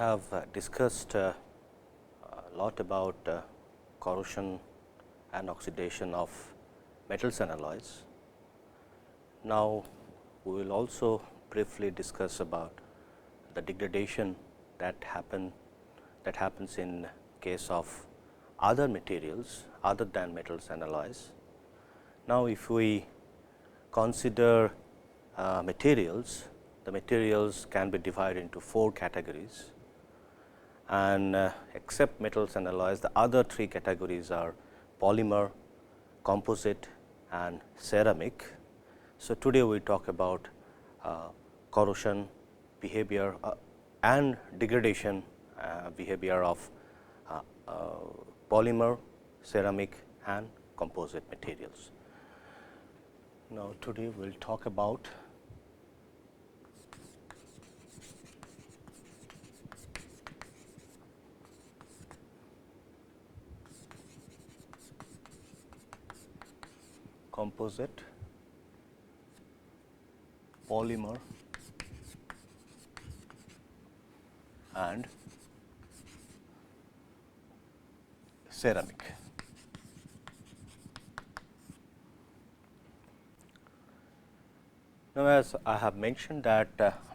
have discussed a lot about corrosion and oxidation of metals and alloys. Now, we will also briefly discuss about the degradation that happens in case of other materials other than metals and alloys. Now, if we consider materials, the materials can be divided into 4 categories, and except metals and alloys, the other 3 categories are polymer, composite and ceramic. So, today we talk about corrosion behavior and degradation behavior of polymer, ceramic and composite materials. Now, today we will talk about composite, polymer and ceramic. Now, as I have mentioned that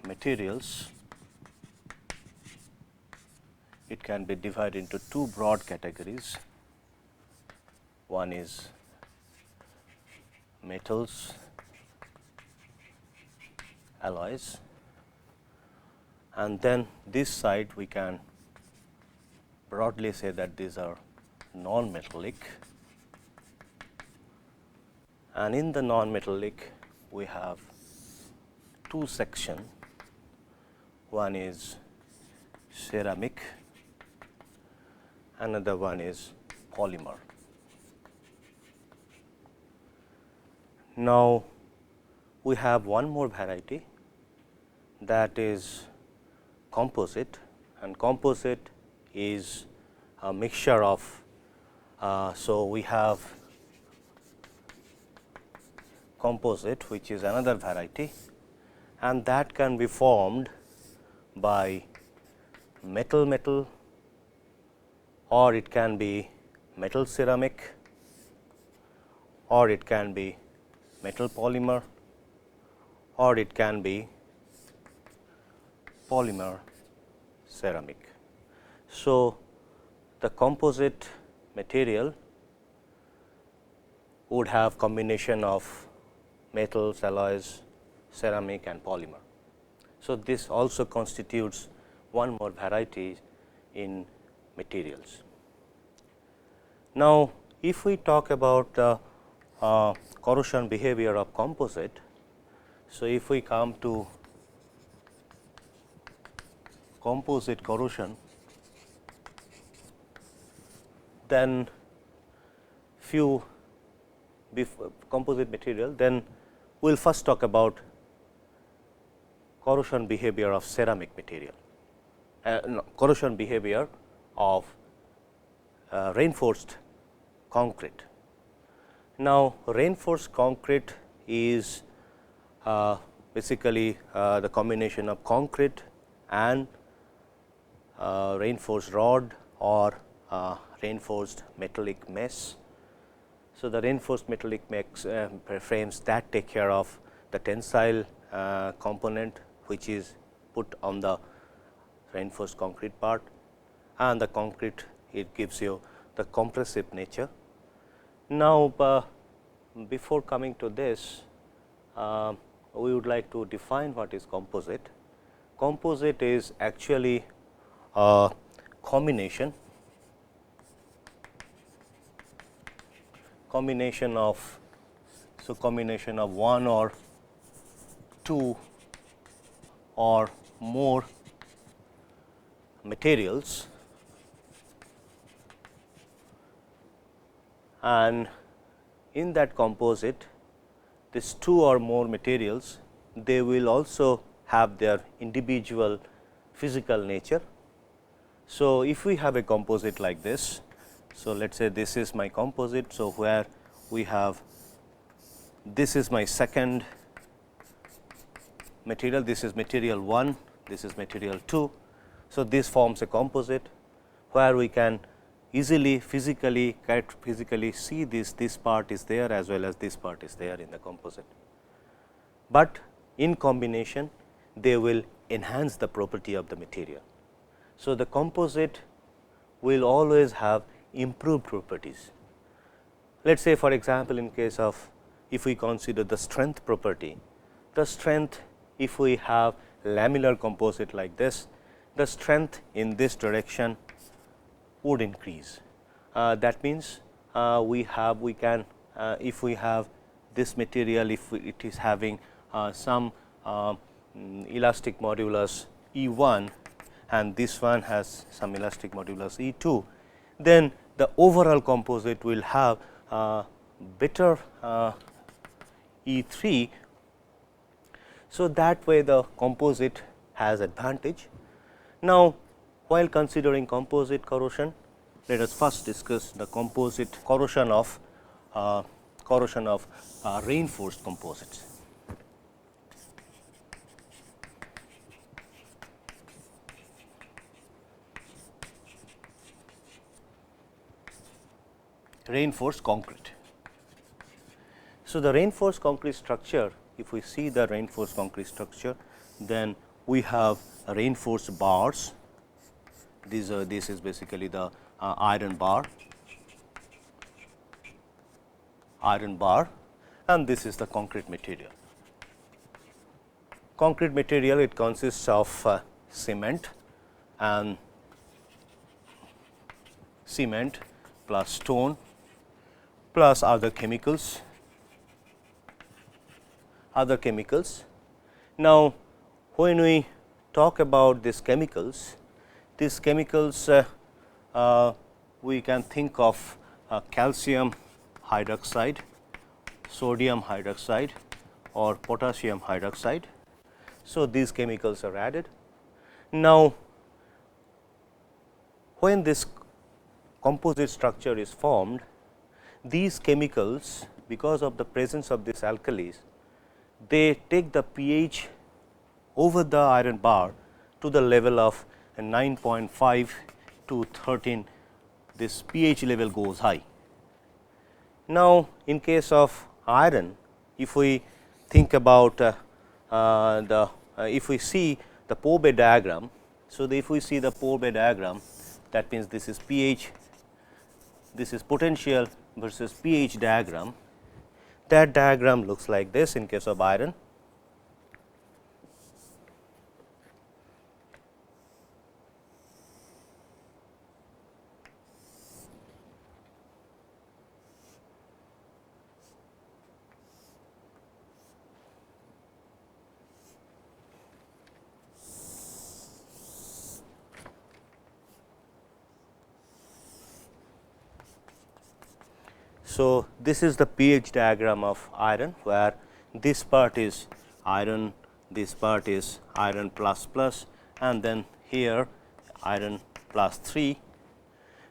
materials, it can be divided into 2 broad categories. One is metals, alloys, and then this side we can broadly say that these are non-metallic, and in the non-metallic we have 2 sections. One is ceramic, another one is polymer. Now, we have one more variety, that is composite, and composite is a mixture of so we have composite, which is another variety, and that can be formed by metal, or it can be metal ceramic, or it can be metal polymer, or it can be polymer ceramic. So, the composite material would have combination of metals, alloys, ceramic and polymer. So, this also constitutes one more variety in materials. Now, if we talk about the corrosion behavior of composite, so if we come to composite corrosion, then few composite material, then we will first talk about corrosion behavior of ceramic material, corrosion behavior of reinforced concrete. Now, reinforced concrete is basically the combination of concrete and reinforced rod or reinforced metallic mesh. So, the reinforced metallic frames that take care of the tensile component, which is put on the reinforced concrete part, and the concrete, it gives you the compressive nature. Now, before coming to this, we would like to define what is composite. Composite is actually a combination of one or two or more materials, and in that composite, these 2 or more materials, they will also have their individual physical nature. So, if we have a composite like this, so let us say this is my composite. So, where we have this is my second material, this is material 1, this is material 2. So, this forms a composite where we can easily physically see this part is there as well as this part is there in the composite, but in combination they will enhance the property of the material. So, the composite will always have improved properties. Let us say for example, in case of if we consider the strength property, the strength if we have lamellar composite like this, the strength in this direction would increase. That means, we can if we have this material, if it is having some elastic modulus E 1 and this one has some elastic modulus E 2, then the overall composite will have better E 3. So, that way the composite has advantage. Now, while considering composite corrosion, let us first discuss the composite corrosion of reinforced composites. Reinforced concrete. So, the reinforced concrete structure, if we see the reinforced concrete structure, then we have reinforced bars. This is basically the iron bar, and this is the concrete material. Concrete material, it consists of cement plus stone plus other chemicals. Now, when we talk about these chemicals we can think of calcium hydroxide, sodium hydroxide or potassium hydroxide. So, these chemicals are added. Now, when this composite structure is formed, these chemicals, because of the presence of these alkalis, they take the pH over the iron bar to the level of 9.5 to 13. This pH level goes high. Now, in case of iron, if we think about if we see the Pourbaix diagram. So, if we see the Pourbaix diagram, that means this is pH, this is potential versus pH diagram. That diagram looks like this in case of iron. So, this is the pH diagram of iron, where this part is iron, this part is iron plus and then here iron plus 3.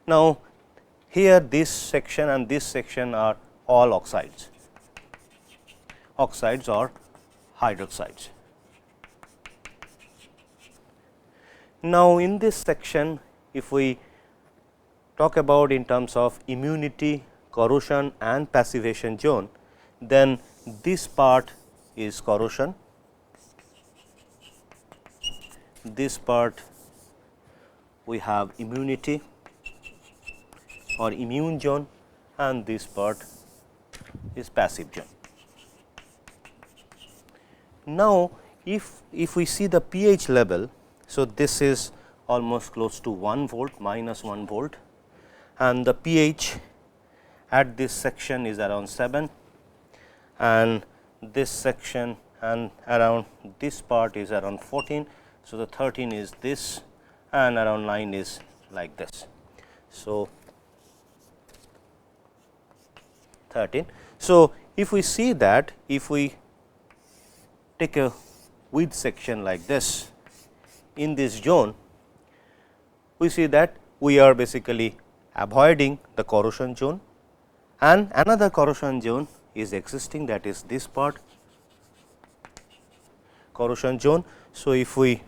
Now, here this section and this section are all oxides or hydroxides. Now, in this section, if we talk about in terms of immunity, corrosion and passivation zone, then this part is corrosion, this part we have immunity or immune zone, and this part is passive zone. Now, if we see the pH level, so this is almost close to 1 volt, minus 1 volt, and the pH at this section is around 7, and this section and around this part is around 14. So, the 13 is this and around 9 is like this. So, 13. So, if we see that, if we take a width section like this in this zone, we see that we are basically avoiding the corrosion zone, and another corrosion zone is existing, that is this part corrosion zone. So, if we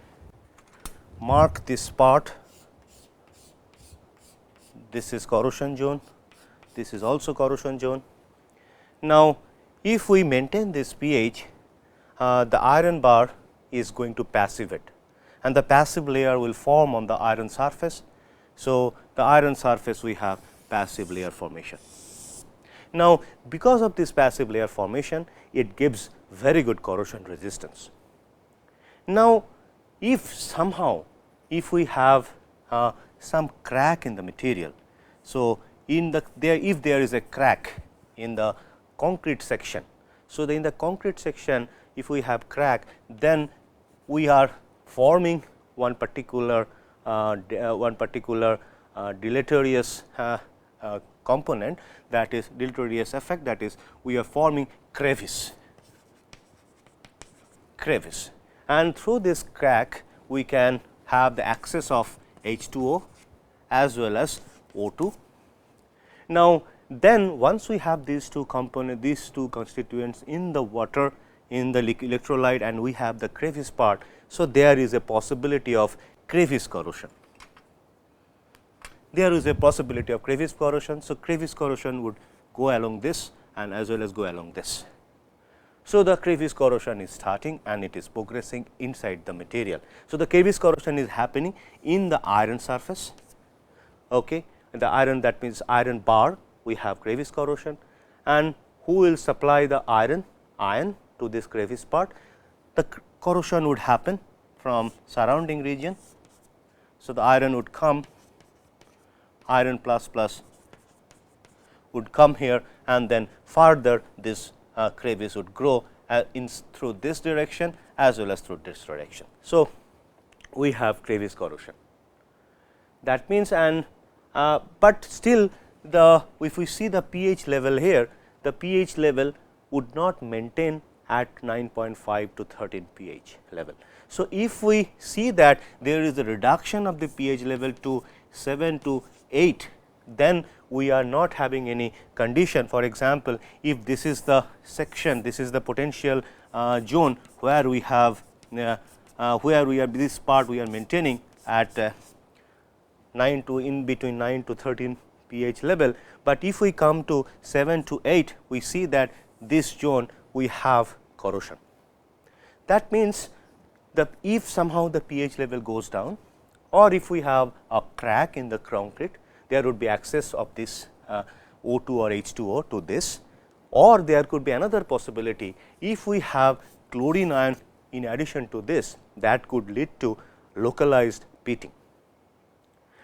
mark this part. This is corrosion zone, this is also corrosion zone. Now, if we maintain this pH, the iron bar is going to passivate and the passive layer will form on the iron surface. So, the iron surface we have passive layer formation. Now, because of this passive layer formation, it gives very good corrosion resistance. Now, if somehow if we have some crack in the material, so in the if there is a crack in the concrete section, so in the concrete section if we have crack, then we are forming one particular deleterious component, that is deleterious effect, that is we are forming crevice, and through this crack we can have the access of H2O as well as O2. Now, then once we have these two components, these two constituents in the water, in the electrolyte, and we have the crevice part. So, there is a possibility of crevice corrosion. There is a possibility of crevice corrosion. So, crevice corrosion would go along this and as well as go along this. So, the crevice corrosion is starting and it is progressing inside the material. So, the crevice corrosion is happening in the iron surface. Okay. The iron, that means iron bar, we have crevice corrosion, and who will supply the iron to this crevice part? The corrosion would happen from surrounding region. So, the iron would come, iron plus would come here, and then further this crevice would grow through this direction as well as through this direction. So, we have crevice corrosion. That means, and but still if we see the pH level here, the pH level would not maintain at 9.5 to 13 pH level. So, if we see that there is a reduction of the pH level to 7 to 8, then we are not having any condition. For example, if this is the section, this is the potential zone where we have this part we are maintaining at 9 to in between 9 to 13 pH level, but if we come to 7 to 8, we see that this zone we have corrosion. That means, that if somehow the pH level goes down, or if we have a crack in the concrete, there would be access of this O2 or H2O to this, or there could be another possibility, if we have chlorine ion in addition to this, that could lead to localized pitting,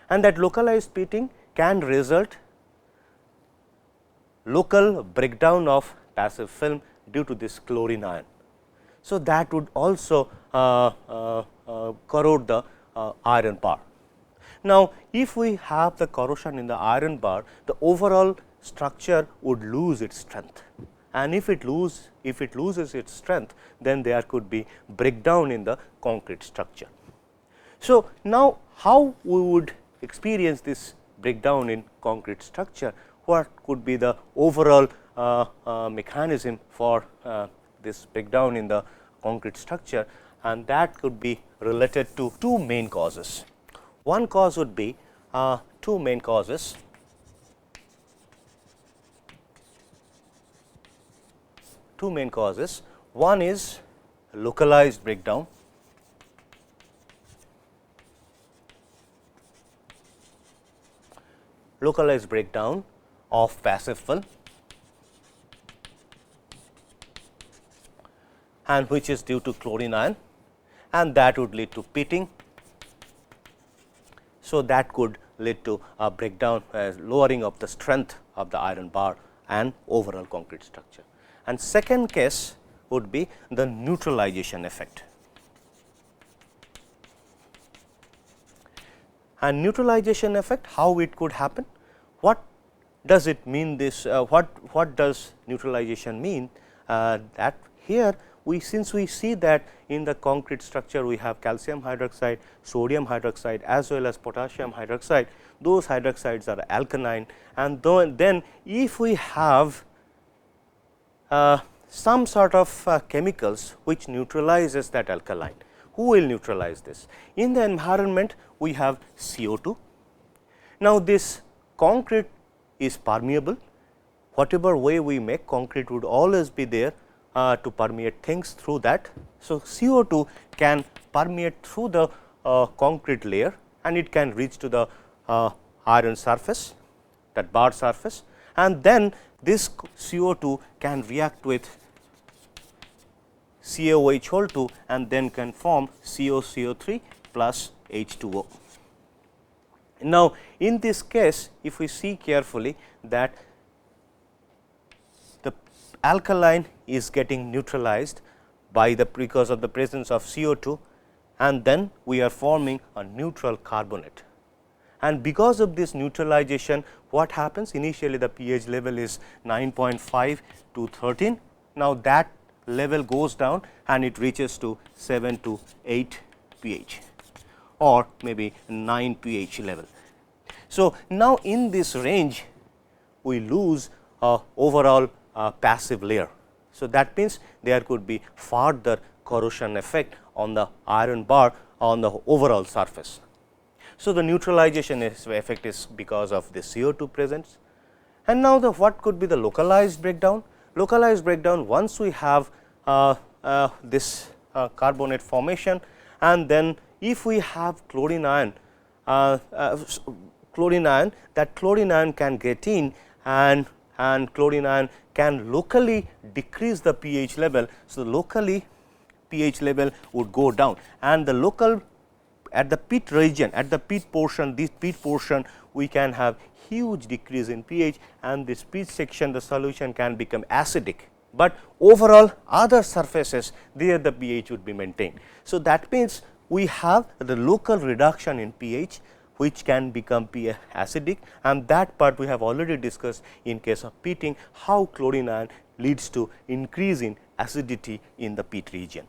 and that localized pitting can result local breakdown of passive film due to this chlorine ion. So, that would also corrode the iron bar. Now, if we have the corrosion in the iron bar, the overall structure would lose its strength, and if it loses its strength, then there could be breakdown in the concrete structure. So, now how we would experience this breakdown in concrete structure? What could be the overall mechanism for this breakdown in the concrete structure, and that could be related to two main causes. One cause would be two main causes. One is localized breakdown, of passive film, and which is due to chlorine ion, and that would lead to pitting. So, that could lead to a breakdown, lowering of the strength of the iron bar and overall concrete structure. And second case would be the neutralization effect. And neutralization effect, how it could happen? What does it mean this? What does neutralization mean? That here since we see that in the concrete structure we have calcium hydroxide, sodium hydroxide as well as potassium hydroxide. Those hydroxides are alkaline, and then if we have some sort of chemicals which neutralizes that alkaline, who will neutralize this? In the environment, we have CO2. Now, this concrete is permeable. Whatever way we make, concrete would always be there to permeate things through that. So, CO2 can permeate through the concrete layer, and it can reach to the iron surface, that bar surface, and then this CO2 can react with CaOH2 and then can form CoCO3 plus H2O. Now, in this case, if we see carefully that the alkaline is getting neutralized by the because of the presence of CO2, and then we are forming a neutral carbonate. And because of this neutralization, what happens? Initially the pH level is 9.5 to 13. Now, that level goes down and it reaches to 7 to 8 pH or maybe 9 pH level. So, now in this range we lose overall passive layer. So, that means there could be further corrosion effect on the iron bar on the overall surface. So, the neutralization effect is because of the CO2 presence. And now, the what could be the localized breakdown? Localized breakdown, once we have this carbonate formation, and then if we have chlorine ion, that chlorine ion can get in, and chlorine ion can locally decrease the pH level. So, locally pH level would go down, and the local at the pit region, at the pit portion, this pit portion we can have huge decrease in pH, and this pit section the solution can become acidic, but overall other surfaces there the pH would be maintained. So, that means we have the local reduction in pH which can become acidic, and that part we have already discussed in case of pitting, how chlorine ion leads to increase in acidity in the pit region.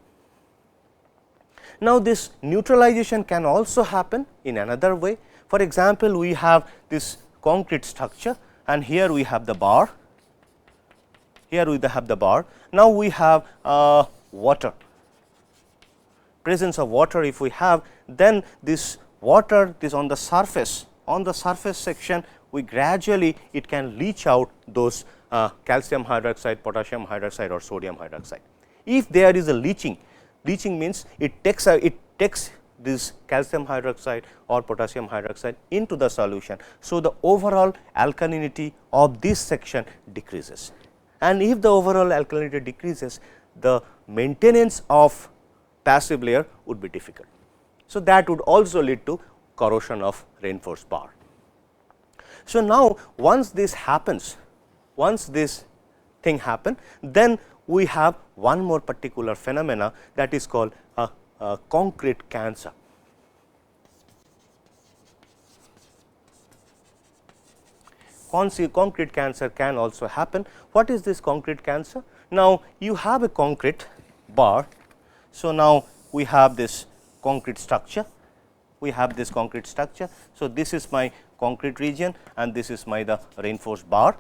Now, this neutralization can also happen in another way. For example, we have this concrete structure, and here we have the bar, here we have the bar. Now, we have water, presence of water if we have, then this water is on the surface section, we gradually it can leach out those calcium hydroxide, potassium hydroxide or sodium hydroxide. If there is a leaching means it takes this calcium hydroxide or potassium hydroxide into the solution. So, the overall alkalinity of this section decreases, and if the overall alkalinity decreases, the maintenance of passive layer would be difficult. So, that would also lead to corrosion of reinforced bar. So, now once this happens, once this thing happen, then we have one more particular phenomena that is called a concrete cancer. Concrete cancer can also happen. What is this concrete cancer? Now, you have a concrete bar. So, now we have this concrete structure, So, this is my concrete region and this is my the reinforced bar.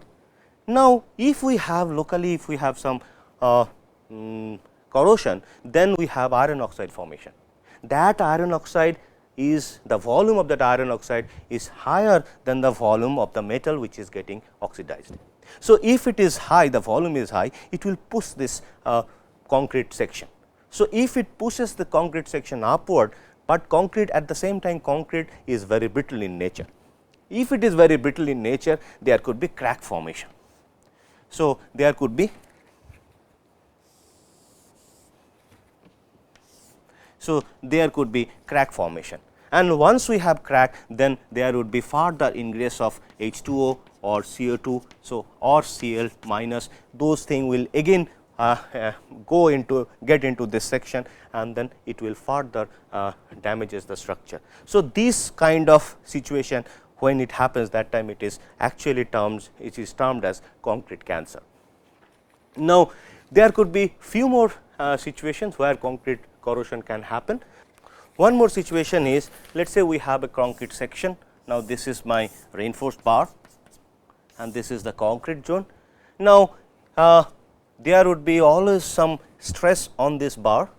Now, if we have locally, if we have some corrosion, then we have iron oxide formation. That iron oxide is the volume of that iron oxide is higher than the volume of the metal which is getting oxidized. So, if it is high, the volume is high, it will push this concrete section. So, if it pushes the concrete section upward, but concrete at the same time concrete is very brittle in nature. If it is very brittle in nature, there could be crack formation. So, there could be crack formation, and once we have crack, then there would be further ingress of H2O or CO2. So, or Cl minus, those things will again get into this section, and then it will further damages the structure. So, this kind of situation when it happens, that time it is actually termed as concrete cancer. Now, there could be few more situations where concrete corrosion can happen. One more situation is, let us say we have a concrete section. Now, this is my reinforced bar and this is the concrete zone. Now, there would be always some stress on this bar.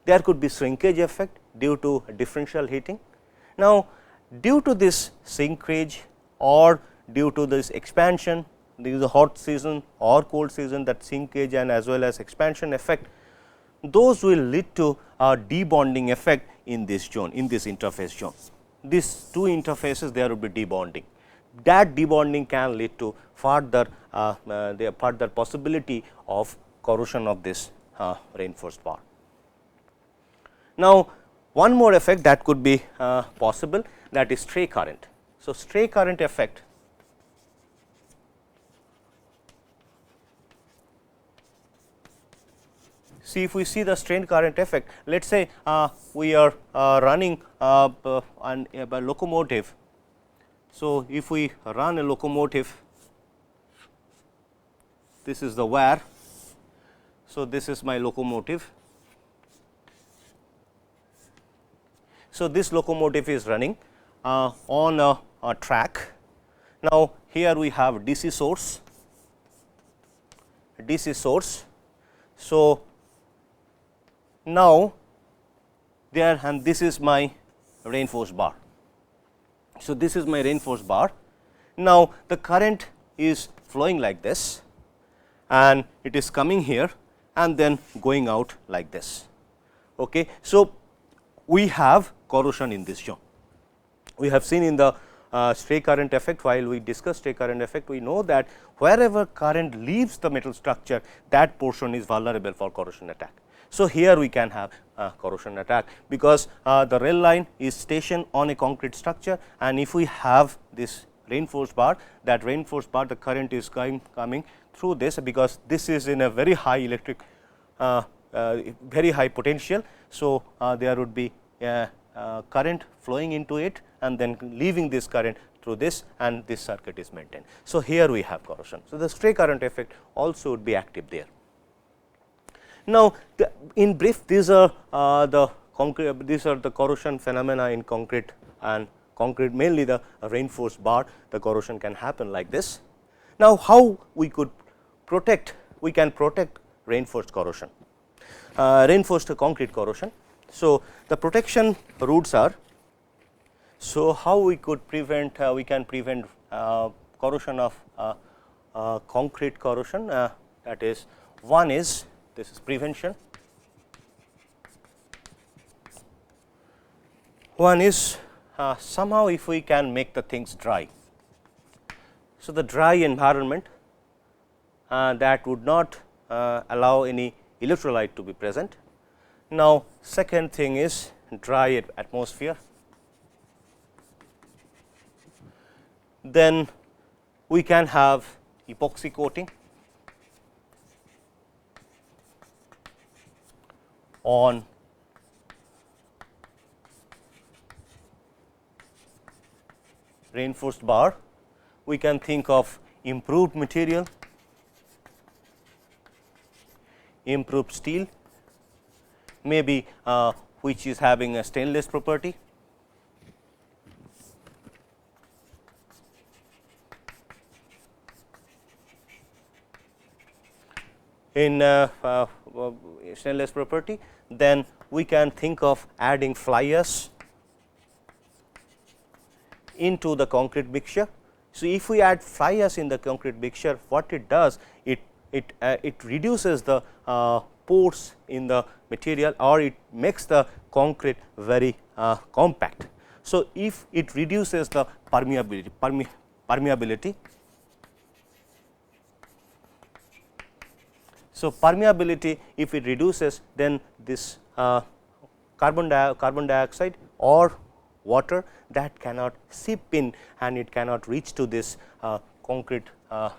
there could be shrinkage effect due to differential heating. Now, due to this shrinkage or due to this expansion, this is a hot season or cold season, that shrinkage and as well as expansion effect, those will lead to a debonding effect in this zone, in this interface zone. These two interfaces, there will be debonding. That debonding can lead to further the further possibility of corrosion of this reinforced bar. Now, one more effect that could be possible, that is stray current. So, stray current effect see, if we see the strain current effect, let us say we are running a locomotive. So, if we run a locomotive, this is the wire. So, this is my locomotive. So, this locomotive is running on a track. Now, here we have DC source, DC source. So, now there, and this is my reinforced bar. So, this is my reinforced bar. Now, the current is flowing like this and it is coming here and then going out like this. Okay. So, we have corrosion in this zone. We have seen in the stray current effect, while we discuss stray current effect, we know that wherever current leaves the metal structure, that portion is vulnerable for corrosion attack. So, here we can have corrosion attack, because the rail line is stationed on a concrete structure, and if we have this reinforced bar, that reinforced bar, the current is coming through this, because this is in a very high electric very high potential. So, there would be current flowing into it and then leaving this current through this, and this circuit is maintained. So, here we have corrosion. So, the stray current effect also would be active there. Now, in brief, these are the corrosion phenomena in concrete, and concrete mainly the reinforced bar, the corrosion can happen like this. Now, how we could protect? We can protect reinforced corrosion, reinforced concrete corrosion. So, the protection routes are, so how we could prevent, we can prevent corrosion of concrete corrosion, that is, one is, this is prevention. One is somehow if we can make the things dry. So, the dry environment that would not allow any electrolyte to be present. Now, second thing is dry atmosphere. Then we can have epoxy coating on reinforced bar. We can think of improved material, improved steel, maybe which is having a stainless property. In stainless property, then we can think of adding fly ash into the concrete mixture. So, if we add fly ash in the concrete mixture, what it does, it reduces the pores in the material, or it makes the concrete very compact. So, if it reduces the permeability, so permeability, if it reduces, then this carbon dioxide or water, that cannot seep in and it cannot reach to this concrete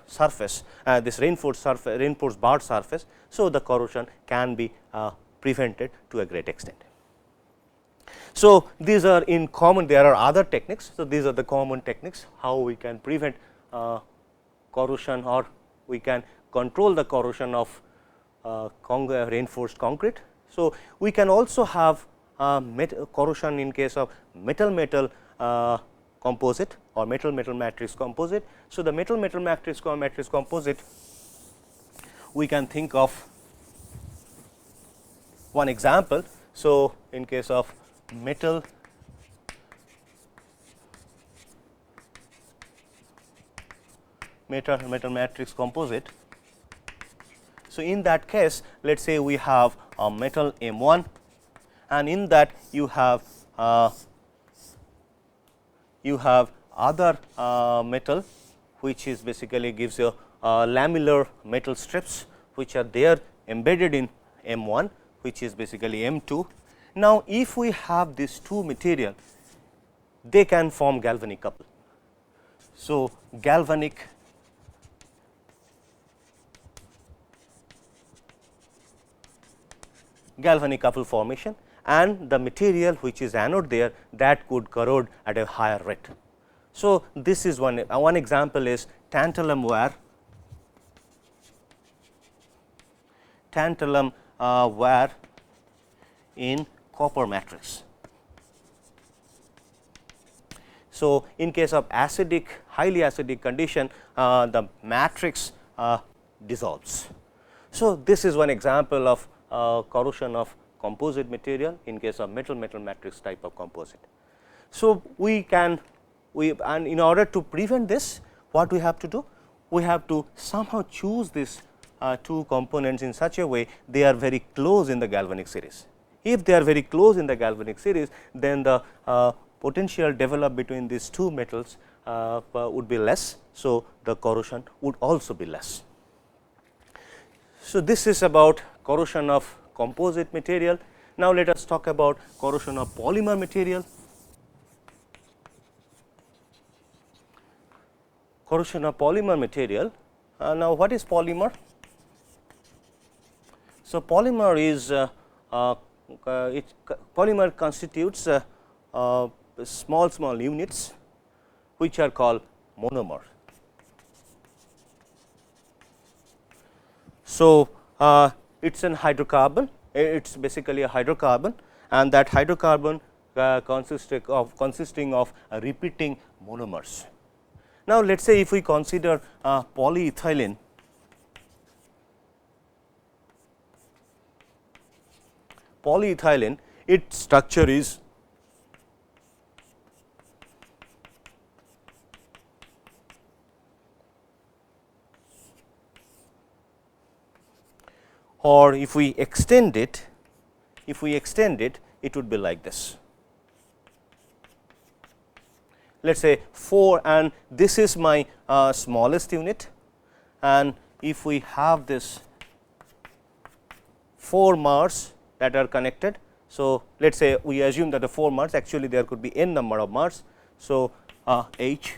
surface, this reinforced bar surface. So, the corrosion can be prevented to a great extent. So, these are in common, there are other techniques. So, these are the common techniques how we can prevent corrosion, or we can control the corrosion of reinforced concrete. So, we can also have corrosion in case of metal composite or metal matrix composite. So, the metal matrix composite, we can think of one example. So, in case of metal matrix composite. So, in that case, let us say we have a metal M1, and in that you have other metal, which is basically gives you lamellar metal strips, which are there embedded in M1, which is basically M2. Now, if we have these two material, they can form galvanic couple. So, galvanic couple formation, and the material which is anode there, that could corrode at a higher rate. So, this is one example is tantalum wire in copper matrix. So, in case of highly acidic condition, the matrix dissolves. So, this is one example of corrosion of composite material in case of metal matrix type of composite. So, and in order to prevent this, what we have to do? We have to somehow choose these two components in such a way they are very close in the galvanic series. If they are very close in the galvanic series, then the potential developed between these two metals would be less. So, the corrosion would also be less. So, this is about corrosion of composite material. Now, let us talk about corrosion of polymer material. Corrosion of polymer material. Now, what is polymer? So, polymer is polymer constitutes small units which are called monomer. So, it is an hydrocarbon, it is basically a hydrocarbon, and that hydrocarbon consisting of repeating monomers. Now, let us say if we consider polyethylene, its structure is or if we extend it, it would be like this. Let us say 4, and this is my smallest unit, and if we have this 4 Mars that are connected. So, let us say we assume that the 4 Mars, actually there could be n number of Mars. So, H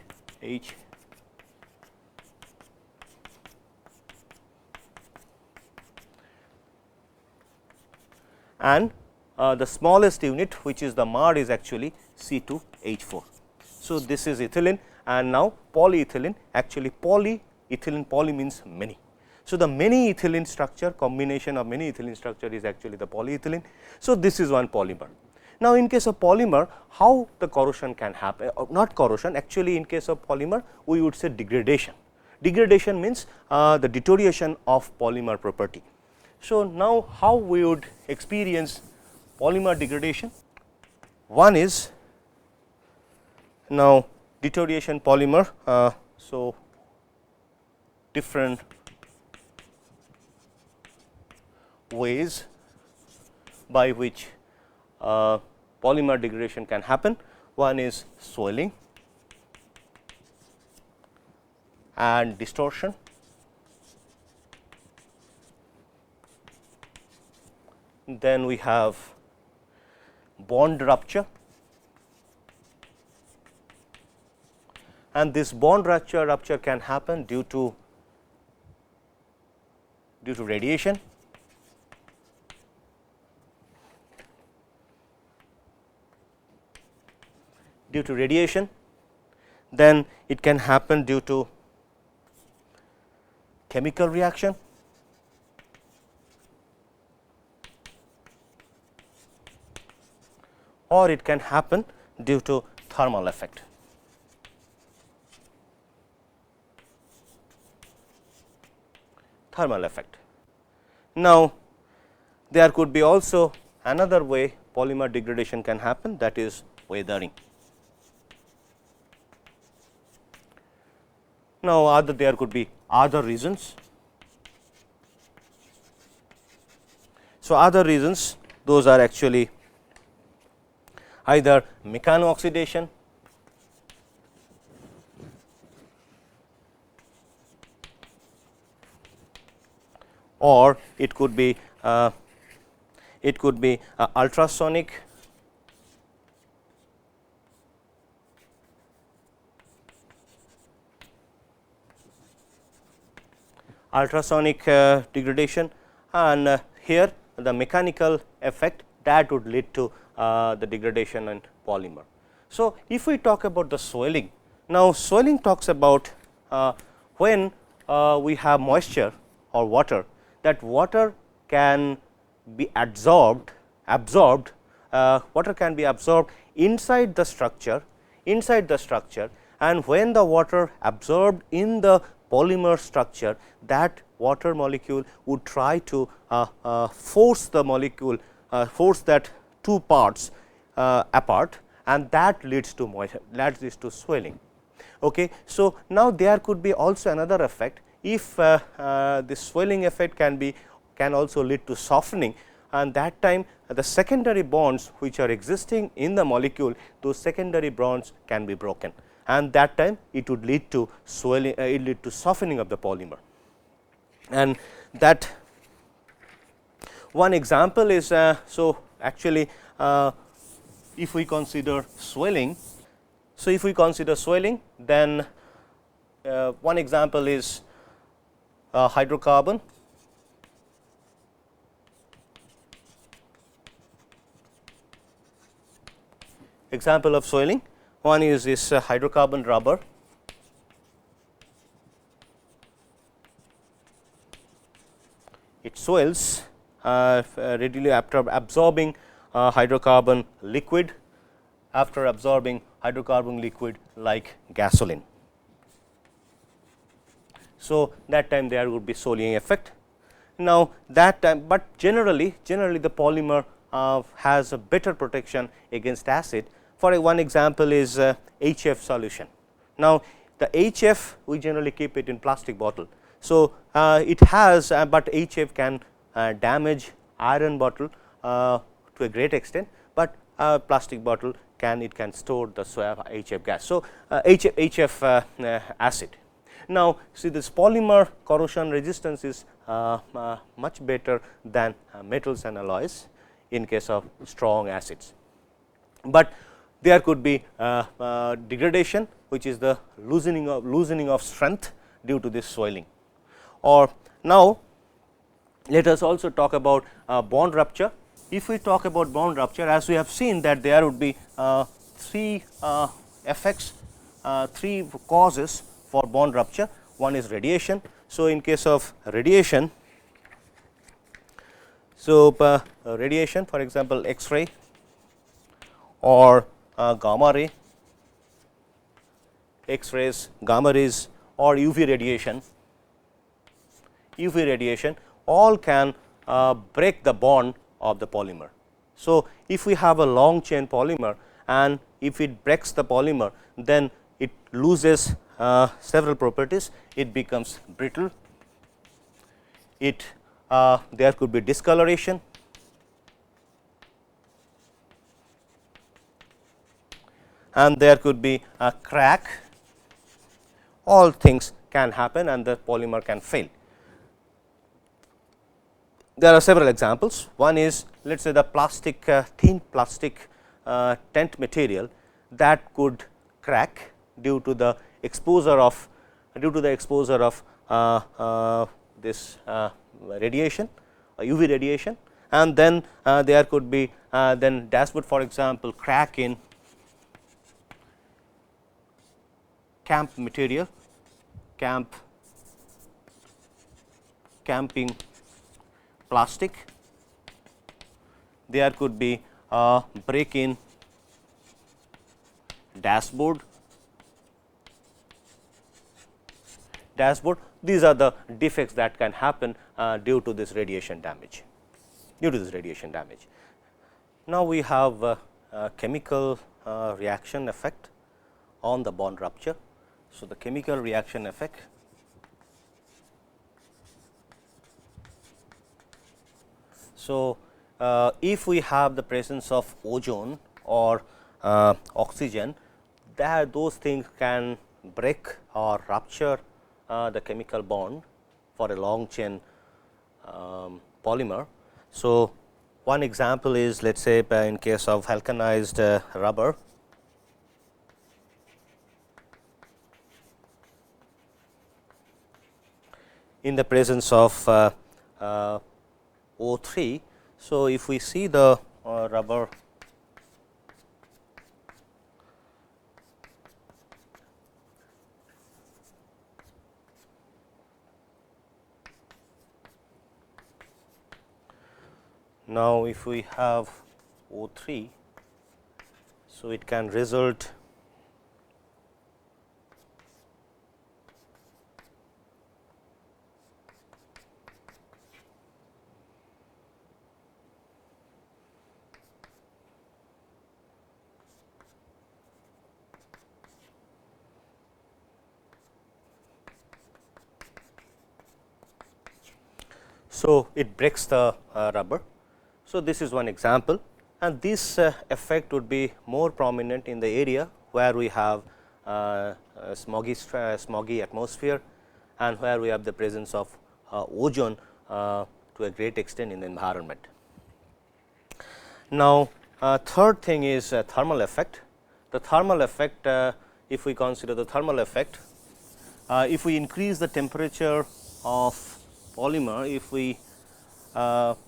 and the smallest unit, which is the Mar, is actually C2H4. So, this is ethylene, and now polyethylene, actually polyethylene, poly means many. So, the many ethylene structure, combination of many ethylene structure is actually the polyethylene. So, this is one polymer. Now, in case of polymer, how the corrosion can happen, not corrosion, actually in case of polymer we would say degradation. Degradation means the deterioration of polymer property. So, now how we would experience polymer degradation? One is now deterioration polymer. So, different ways by which polymer degradation can happen. One is swelling and distortion. Then we have bond rupture, and this bond rupture can happen due to radiation, then it can happen due to chemical reaction, or it can happen due to thermal effect. Now, there could be also another way polymer degradation can happen, that is weathering. Now, there could be other reasons. So, other reasons, those are actually either mechano-oxidation, or it could be ultrasonic degradation, and here the mechanical effect that would lead to the degradation in polymer. So, if we talk about the swelling, now swelling talks about when we have moisture or water, that water can be absorbed water can be absorbed inside the structure, and when the water absorbed in the polymer structure, that water molecule would try to force the molecule, force that two parts apart, and that leads to swelling. Okay. So, now there could be also another effect, if the swelling effect can also lead to softening, and that time the secondary bonds which are existing in the molecule, those secondary bonds can be broken, and that time it would lead to swelling, it lead to softening of the polymer. And that one example is, so actually if we consider swelling, then one example is hydrocarbon. Example of swelling, one is this hydrocarbon rubber. It swells readily after absorbing hydrocarbon liquid, like gasoline. So, that time there would be swelling effect. Now, that time, but generally the polymer has a better protection against acid. For one example is HF solution. Now, the HF we generally keep it in plastic bottle. So, it has but HF can damage iron bottle to a great extent, but plastic bottle can store the HF gas. So, HF acid. Now, see this polymer corrosion resistance is much better than metals and alloys in case of strong acids, but there could be degradation, which is the loosening of strength due to this swelling. Or now, let us also talk about bond rupture. If we talk about bond rupture, as we have seen that there would be three effects, three causes for bond rupture. One is radiation. So, in case of radiation, radiation, for example, X-ray or gamma ray, X-rays, gamma rays, or UV radiation all can break the bond of the polymer. So, if we have a long chain polymer and if it breaks the polymer, then it loses several properties. It becomes brittle, there could be discoloration, and there could be a crack. All things can happen and the polymer can fail. There are several examples. One is, let us say, the plastic thin plastic tent material that could crack due to the exposure of this radiation, UV radiation, and then there could be then dashboard, for example, crack in camp material, camping plastic. There could be break in dashboard. These are the defects that can happen due to this radiation damage. Now, we have a chemical reaction effect on the bond rupture. So, the chemical reaction effect so, if we have the presence of ozone or oxygen, that those things can break or rupture the chemical bond for a long chain polymer. So, one example is, let us say in case of vulcanized rubber, in the presence of O3. So, if we see the rubber now, if we have O3, so it can result so it breaks the rubber. So, this is one example, and this effect would be more prominent in the area where we have smoggy atmosphere and where we have the presence of ozone to a great extent in the environment. Now, third thing is thermal effect. The thermal effect, if we consider the thermal effect, if we increase the temperature of polymer, if we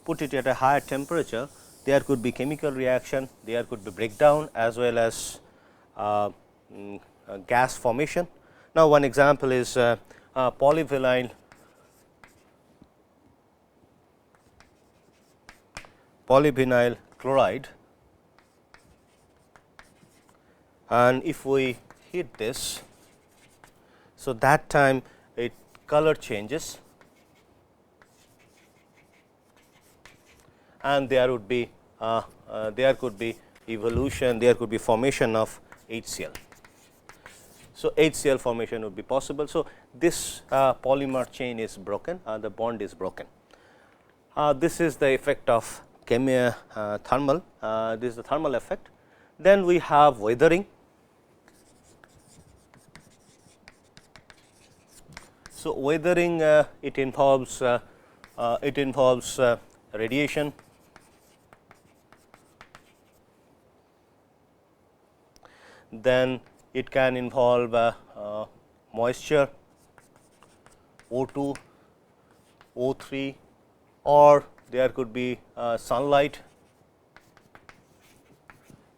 put it at a higher temperature, there could be chemical reaction, there could be breakdown as well as gas formation. Now, one example is polyvinyl chloride, and if we heat this, so that time it color changes and there would be there could be evolution, there could be formation of HCl. So, HCl formation would be possible. So, this polymer chain is broken, the bond is broken. This is the effect of thermal, this is the thermal effect. Then we have weathering. So, weathering it involves radiation, then it can involve moisture, O2, O3, or there could be sunlight.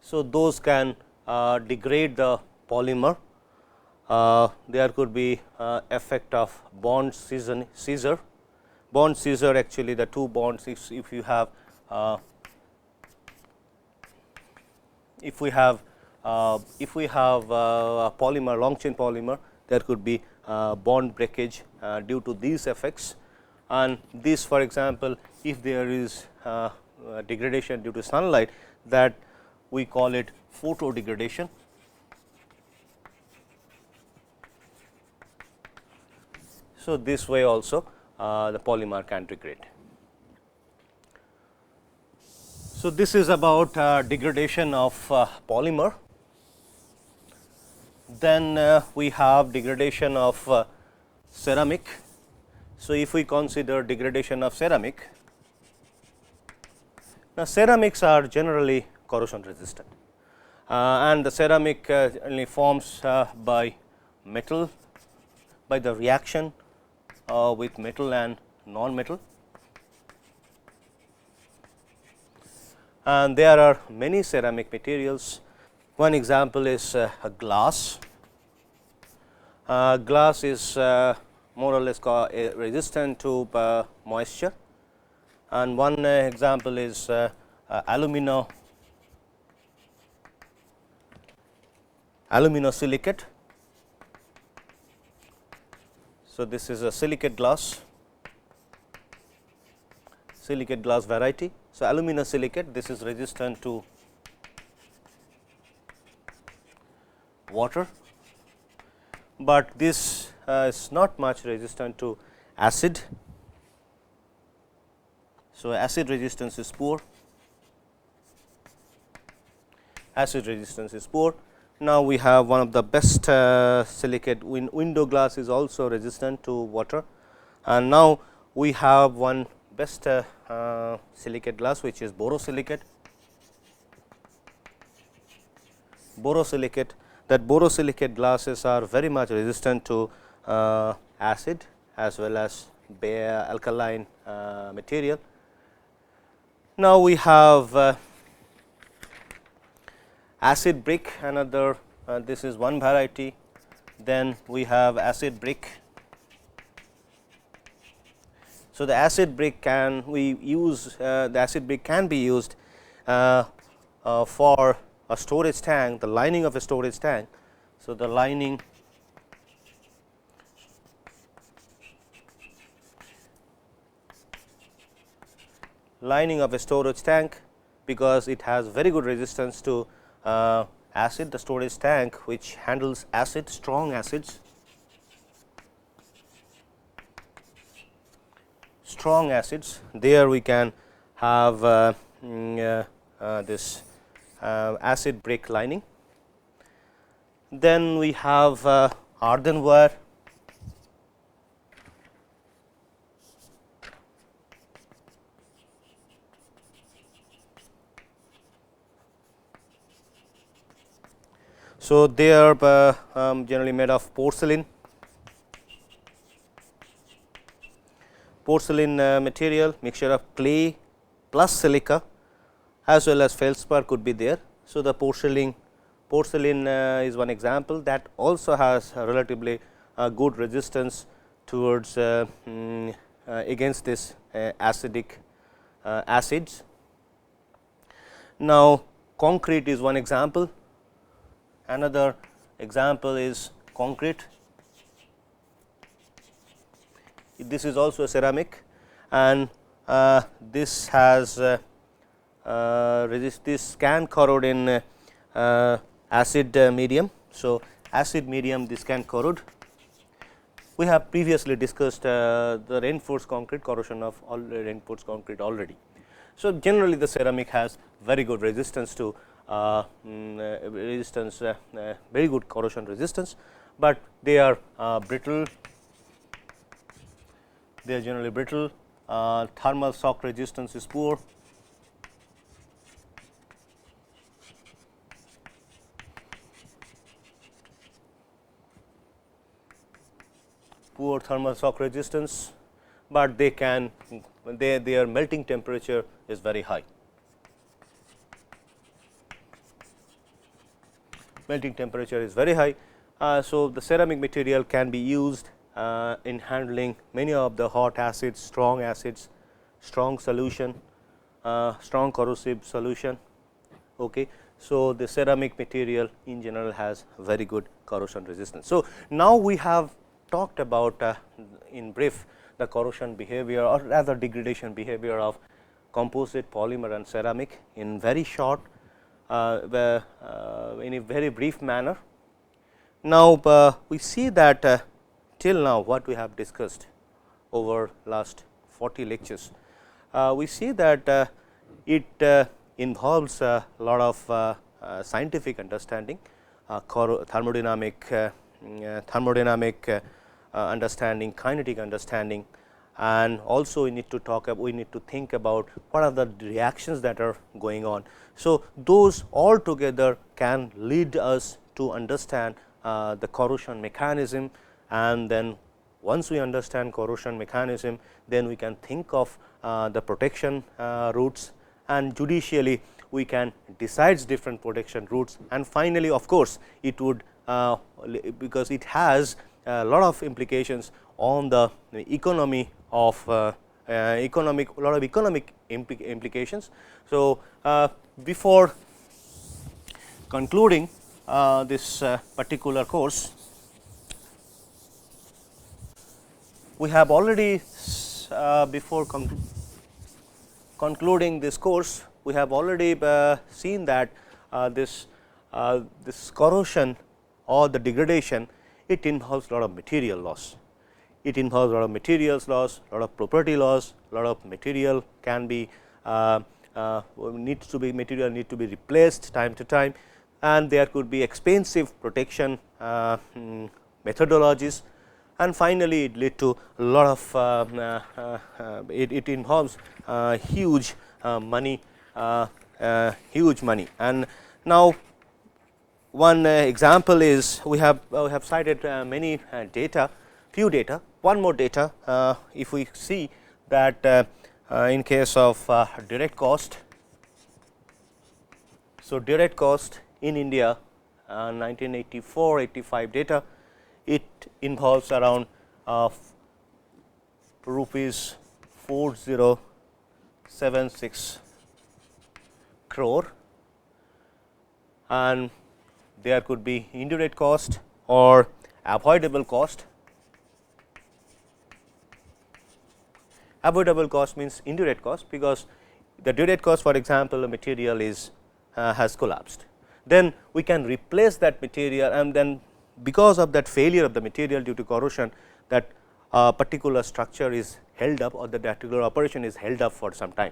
So, those can degrade the polymer. There could be effect of bond seizure. Bond seizure, actually the two bonds, if you have if we have polymer, long chain polymer, there could be bond breakage due to these effects, and this, for example, if there is degradation due to sunlight, that we call it photo degradation. So, this way also the polymer can degrade. So, this is about degradation of polymer. Then we have degradation of ceramic. So, if we consider degradation of ceramic, now ceramics are generally corrosion resistant, and the ceramic only forms by metal, by the reaction with metal and non-metal, and there are many ceramic materials. One example is glass. Glass is more or less resistant to moisture, and one example is aluminosilicate. So, this is a silicate glass variety. So, aluminosilicate, this is resistant to water, but this is not much resistant to acid. So, acid resistance is poor, acid resistance is poor. Now, we have one of the best silicate. Window glass is also resistant to water, and now we have one best silicate glass, which is borosilicate. Borosilicate, that borosilicate glasses are very much resistant to acid as well as bare alkaline material. Now, we have acid brick, another this is one variety. Then we have acid brick. So, the acid brick can we use the acid brick can be used for a storage tank, the lining of a storage tank. So, the lining of a storage tank, because it has very good resistance to acid, the storage tank which handles acid, strong acids, there we can have this acid brick lining. Then we have earthenware. So, they are generally made of porcelain material, mixture of clay plus silica as well as feldspar could be there. So, the porcelain is one example that also has a relatively good resistance towards against this acidic acids. Now, concrete is one example. Another example is concrete. This is also a ceramic, and this has this can corrode in acid medium. So, acid medium, this can corrode. We have previously discussed the reinforced concrete, corrosion of reinforced concrete already. So, generally the ceramic has very good resistance to very good corrosion resistance, but they are brittle, they are generally brittle. Thermal shock resistance is poor. Poor thermal shock resistance, but they can their melting temperature is very high. Melting temperature is very high. So, the ceramic material can be used in handling many of the hot acids, strong solution, strong corrosive solution. Okay. So, the ceramic material in general has very good corrosion resistance. So, now we have talked about in brief the corrosion behavior, or rather degradation behavior of composite, polymer and ceramic in very short, in a very brief manner. Now, we see that till now what we have discussed over last 40 lectures, we see that it involves a lot of scientific understanding, thermodynamic understanding, kinetic understanding, and also we need to think about what are the reactions that are going on. So, those all together can lead us to understand the corrosion mechanism, and then once we understand corrosion mechanism, then we can think of the protection routes, and judicially we can decide different protection routes, and finally of course, it would because it has a lot of implications on the economy of economic implications. So, before concluding this particular course, we have already concluding this course, we have already seen that this corrosion or the degradation, it involves a lot of material loss. It involves a lot of materials loss, a lot of property loss, a lot of material can be material need to be replaced time to time, and there could be expensive protection methodologies, and finally, it lead to a lot of it involves huge money, huge money. And now, one example is we have cited many few data. One more data, if we see that in case of direct cost. So, direct cost in India 1984-85 data, it involves around rupees 4076 crore, and there could be indirect cost or avoidable cost. Avoidable cost means indirect cost, because the direct cost, for example, the material is has collapsed. Then we can replace that material, and then because of that failure of the material due to corrosion, that particular structure is held up, or the particular operation is held up for some time,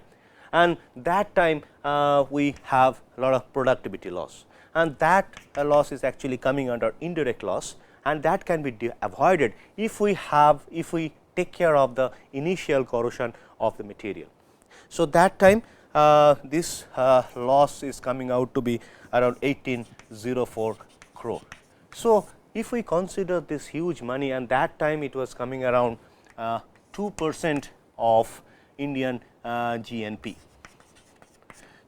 and that time we have a lot of productivity loss, and that loss is actually coming under indirect loss, and that can be avoided if we take care of the initial corrosion of the material. So, that time this loss is coming out to be around 1804 crore. So, if we consider this huge money, and that time it was coming around 2% of Indian GNP.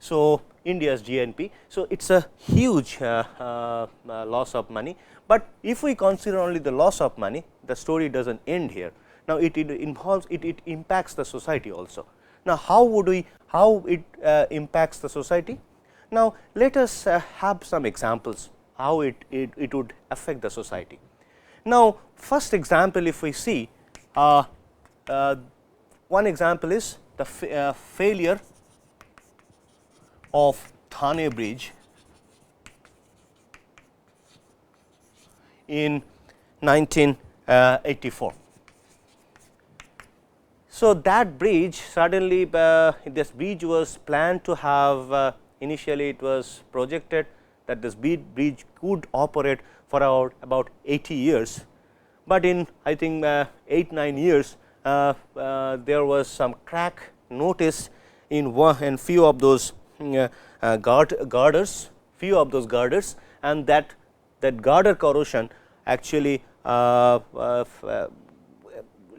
So, India's GNP. So, it is a huge loss of money, but if we consider only the loss of money, the story does not end here. Now, it involves it impacts the society also. Now, how it impacts the society? Now, let us have some examples how it would affect the society. Now, first example, if we see one example is the failure of Thane Bridge in 1984. So, that bridge suddenly this bridge was planned to have initially it was projected that this bridge could operate for about 80 years, but in I think 8-9 years there was some crack noticed in few of those girders, and that girder corrosion actually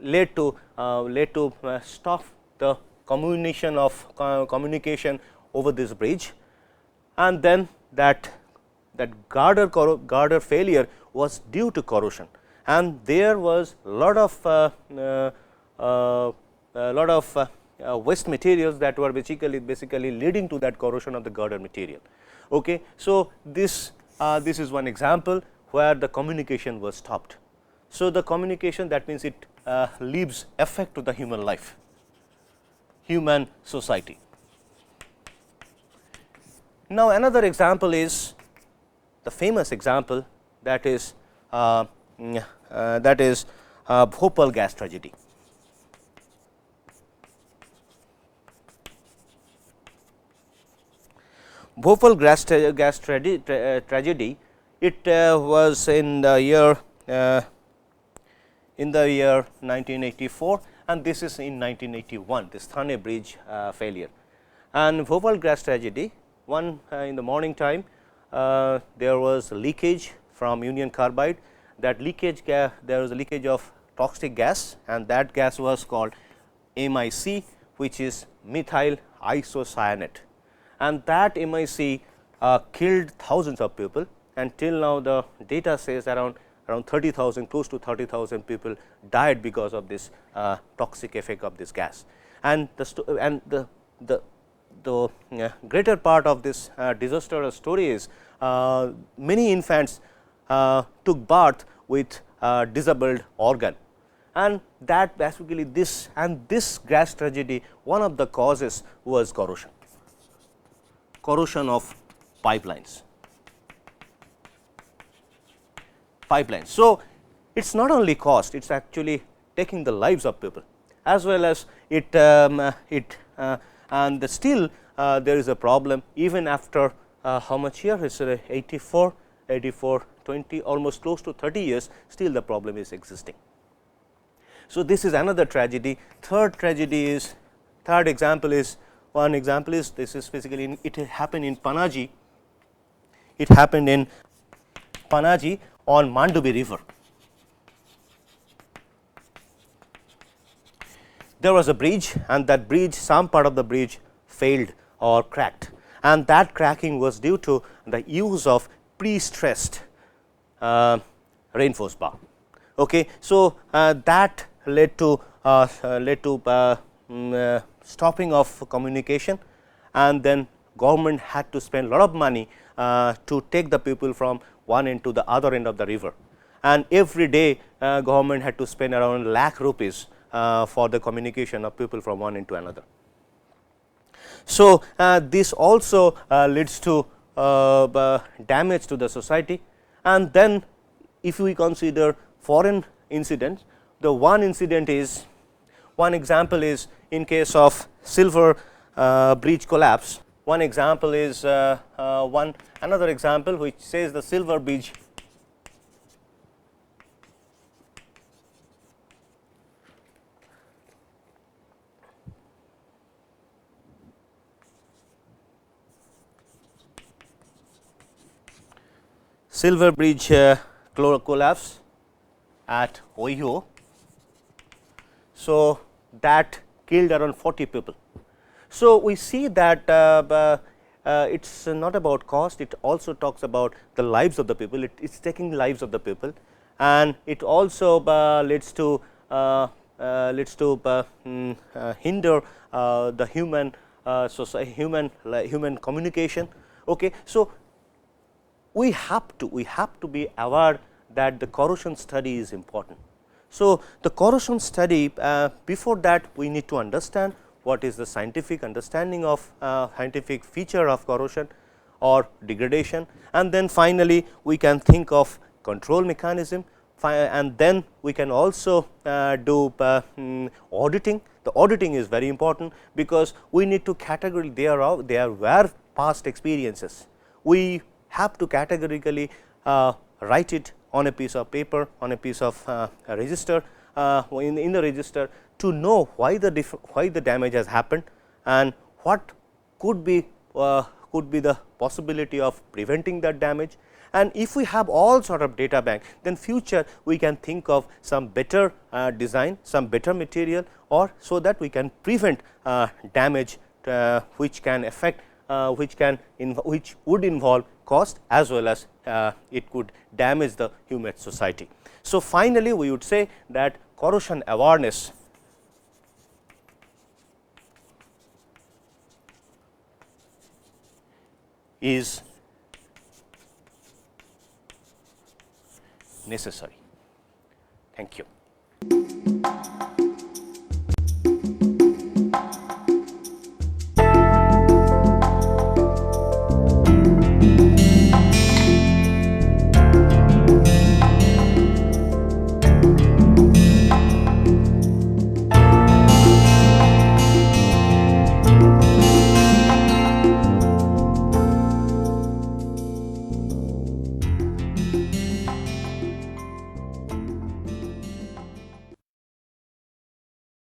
led to stop the communication over this bridge, and then that girder failure was due to corrosion, and there was a lot of waste materials that were basically leading to that corrosion of the girder material. Okay. So, this is one example where the communication was stopped. So, the communication, that means it leaves effect to the human life, human society. Now, another example is the famous example, that is Bhopal gas tragedy. Bhopal gas tragedy, it was in the year 1984, and this is in 1981, this Thane bridge failure. And Bhopal gas tragedy, in the morning time, there was leakage from Union Carbide. That leakage there was a leakage of toxic gas, and that gas was called MIC, which is methyl isocyanate, and that MIC killed thousands of people, and till now the data says around 30,000, close to 30,000 people died because of this toxic effect of this gas. And the greater part of this disastrous story is many infants took birth with disabled organ, and that basically this gas tragedy, one of the causes was corrosion of pipelines. So, it is not only cost, it is actually taking the lives of people, as well as and still there is a problem even after how much year is 84, 20, almost close to 30 years, still the problem is existing. So, this is another tragedy. Third example is, this is basically it happened in Panaji. It happened in Panaji on Mandubi river. There was a bridge, and that bridge, some part of the bridge failed or cracked, and that cracking was due to the use of pre-stressed reinforced bar. Okay. So, that led to stopping of communication, and then government had to spend a lot of money to take the people from one end to the other end of the river, and every day government had to spend around lakh rupees for the communication of people from one end to another. So, this also leads to damage to the society, and then if we consider foreign incidents, the one example is in case of Silver Bridge collapse. One example is another example which says the Silver Bridge collapse at Ohio. So, that killed around 40 people. So, we see that it is not about cost, it also talks about the lives of the people, it is taking lives of the people, and it also leads to hinder the human human communication. Okay. So, we have to be aware that the corrosion study is important. So, the corrosion study, before that we need to understand what is the scientific understanding of scientific feature of corrosion or degradation, and then finally, we can think of control mechanism, and then we can also do auditing. The auditing is very important, because we need to categorically there were past experiences. We have to categorically write it on a piece of paper, on a piece of register, in the register, to know why the damage has happened, and what could be the possibility of preventing that damage. And if we have all sort of data bank, then future we can think of some better design, some better material, or so that we can prevent damage which can affect which would involve cost, as well as it could damage the human society. So, finally, we would say that corrosion awareness is necessary. Thank you.